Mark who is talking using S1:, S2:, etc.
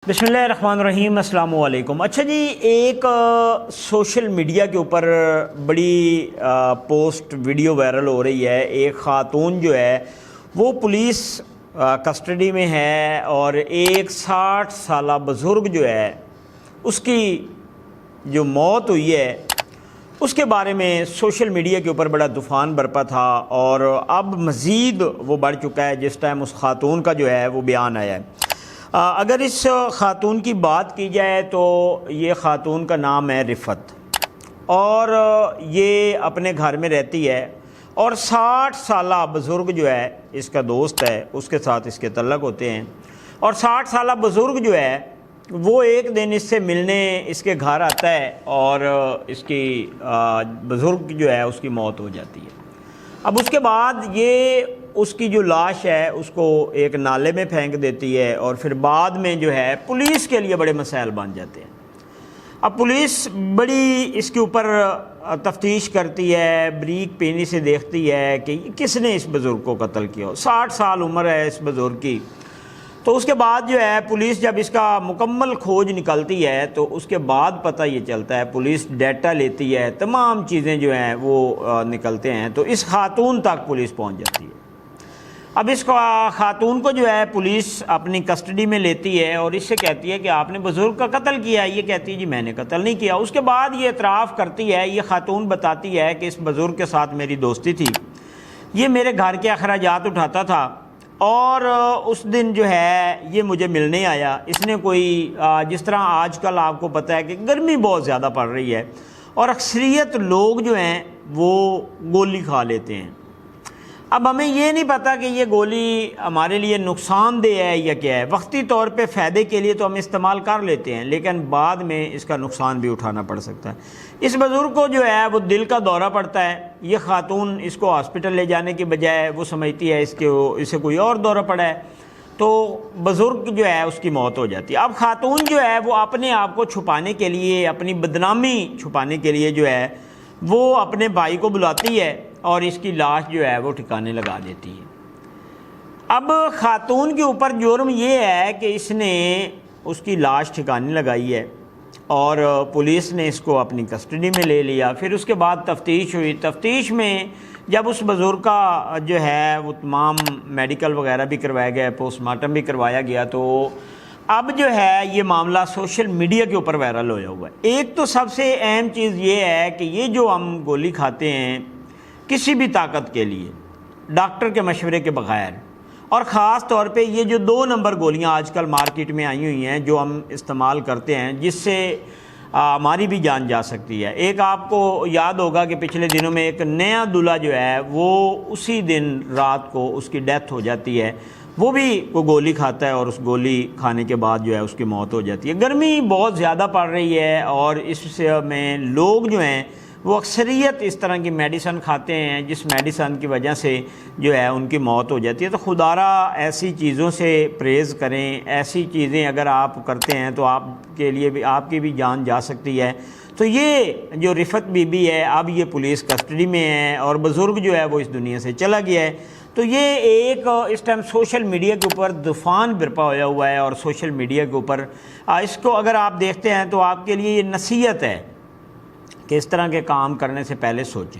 S1: बिस्मिल्लाहिर्रहमानिर्रहीम, अस्सलाम वालेकुम। अच्छा जी, एक सोशल मीडिया के ऊपर बड़ी पोस्ट वीडियो वायरल हो रही है। एक ख़ातून जो है वो पुलिस कस्टडी में है और एक 60 साला बुज़ुर्ग जो है उसकी जो मौत हुई है उसके बारे में सोशल मीडिया के ऊपर बड़ा तूफ़ान बरपा था और अब मज़ीद वो बढ़ चुका है जिस टाइम उस ख़ातून का जो है वो बयान आया है। अगर इस ख़ातून की बात की जाए तो ये ख़ातून का नाम है रिफ़त और ये अपने घर में रहती है और 60 साला बुज़ुर्ग जो है इसका दोस्त है, उसके साथ इसके तल्लक़ होते हैं। और 60 साला बुज़ुर्ग जो है वो एक दिन इससे मिलने इसके घर आता है और इसकी बुज़ुर्ग जो है उसकी मौत हो जाती है। अब उसके बाद ये उसकी जो लाश है उसको एक नाले में फेंक देती है और फिर बाद में जो है पुलिस के लिए बड़े मसाइल बन जाते हैं। अब पुलिस बड़ी इसके ऊपर तफ्तीश करती है, बरीक पेनी से देखती है कि किसने इस बुज़ुर्ग को कत्ल किया। 60 साल उम्र है इस बुज़ुर्ग की। तो उसके बाद जो है पुलिस जब इसका मुकम्मल खोज निकलती है तो उसके बाद पता ये चलता है, पुलिस डाटा लेती है, तमाम चीज़ें जो हैं वो निकलते हैं तो इस ख़ातून तक पुलिस पहुंच जाती है। अब इस ख़ातून को जो है पुलिस अपनी कस्टडी में लेती है और इससे कहती है कि आपने बुज़ुर्ग का कत्ल किया। ये कहती है जी मैंने कत्ल नहीं किया। उसके बाद ये इतराफ़ करती है, ये ख़ातून बताती है कि इस बुज़ुर्ग के साथ मेरी दोस्ती थी, ये मेरे घर के अखराजात उठाता था और उस दिन जो है ये मुझे मिलने आया। इसने कोई जिस तरह आजकल आपको पता है कि गर्मी बहुत ज़्यादा पड़ रही है और अक्सरियत लोग जो हैं वो गोली खा लेते हैं। अब हमें ये नहीं पता कि ये गोली हमारे लिए नुकसानदेह है या क्या है। वक्ती तौर पे फ़ायदे के लिए तो हम इस्तेमाल कर लेते हैं लेकिन बाद में इसका नुकसान भी उठाना पड़ सकता है। इस बुज़ुर्ग को जो है वो दिल का दौरा पड़ता है। ये ख़ातून इसको हॉस्पिटल ले जाने की बजाय वो समझती है इसे कोई और दौरा पड़ा है, तो बुज़ुर्ग जो है उसकी मौत हो जाती है। अब ख़ातून जो है वो अपने आप को छुपाने के लिए, अपनी बदनामी छुपाने के लिए जो है वो अपने भाई को बुलाती है और इसकी लाश जो है वो ठिकाने लगा देती है। अब ख़ातून के ऊपर जुर्म ये है कि इसने उसकी लाश ठिकाने लगाई है और पुलिस ने इसको अपनी कस्टडी में ले लिया। फिर उसके बाद तफ्तीश हुई। तफ्तीश में जब उस बुज़ुर्ग का जो है वो तमाम मेडिकल वगैरह भी करवाया गया, पोस्टमार्टम भी करवाया गया, तो अब जो है ये मामला सोशल मीडिया के ऊपर वायरल होया हुआ है। एक तो सबसे अहम चीज़ ये है कि ये जो हम गोली खाते हैं किसी भी ताकत के लिए डॉक्टर के मशवरे के बगैर, और ख़ास तौर पे ये जो 2 नंबर गोलियां आजकल मार्केट में आई हुई हैं जो हम इस्तेमाल करते हैं जिससे हमारी भी जान जा सकती है। एक आपको याद होगा कि पिछले दिनों में एक नया दूल्हा जो है वो उसी दिन रात को उसकी डेथ हो जाती है। वो भी कोई गोली खाता है और उस गोली खाने के बाद जो है उसकी मौत हो जाती है। गर्मी बहुत ज़्यादा पड़ रही है और इससे में लोग जो हैं वो अक्सरियत इस तरह की मेडिसन खाते हैं जिस मेडिसन की वजह से जो है उनकी मौत हो जाती है। तो खुदारा ऐसी चीज़ों से परहेज़ करें। ऐसी चीज़ें अगर आप करते हैं तो आपके लिए भी, आपकी भी जान जा सकती है। तो ये जो रिफ़त बीबी है अब ये पुलिस कस्टडी में है और बुज़ुर्ग जो है वो इस दुनिया से चला गया है। तो ये एक इस टाइम सोशल मीडिया के ऊपर तूफ़ान बरपा होया हुआ है और सोशल मीडिया के ऊपर इसको अगर आप देखते हैं तो आपके लिए ये नसीहत है कि इस तरह के काम करने से पहले सोचें।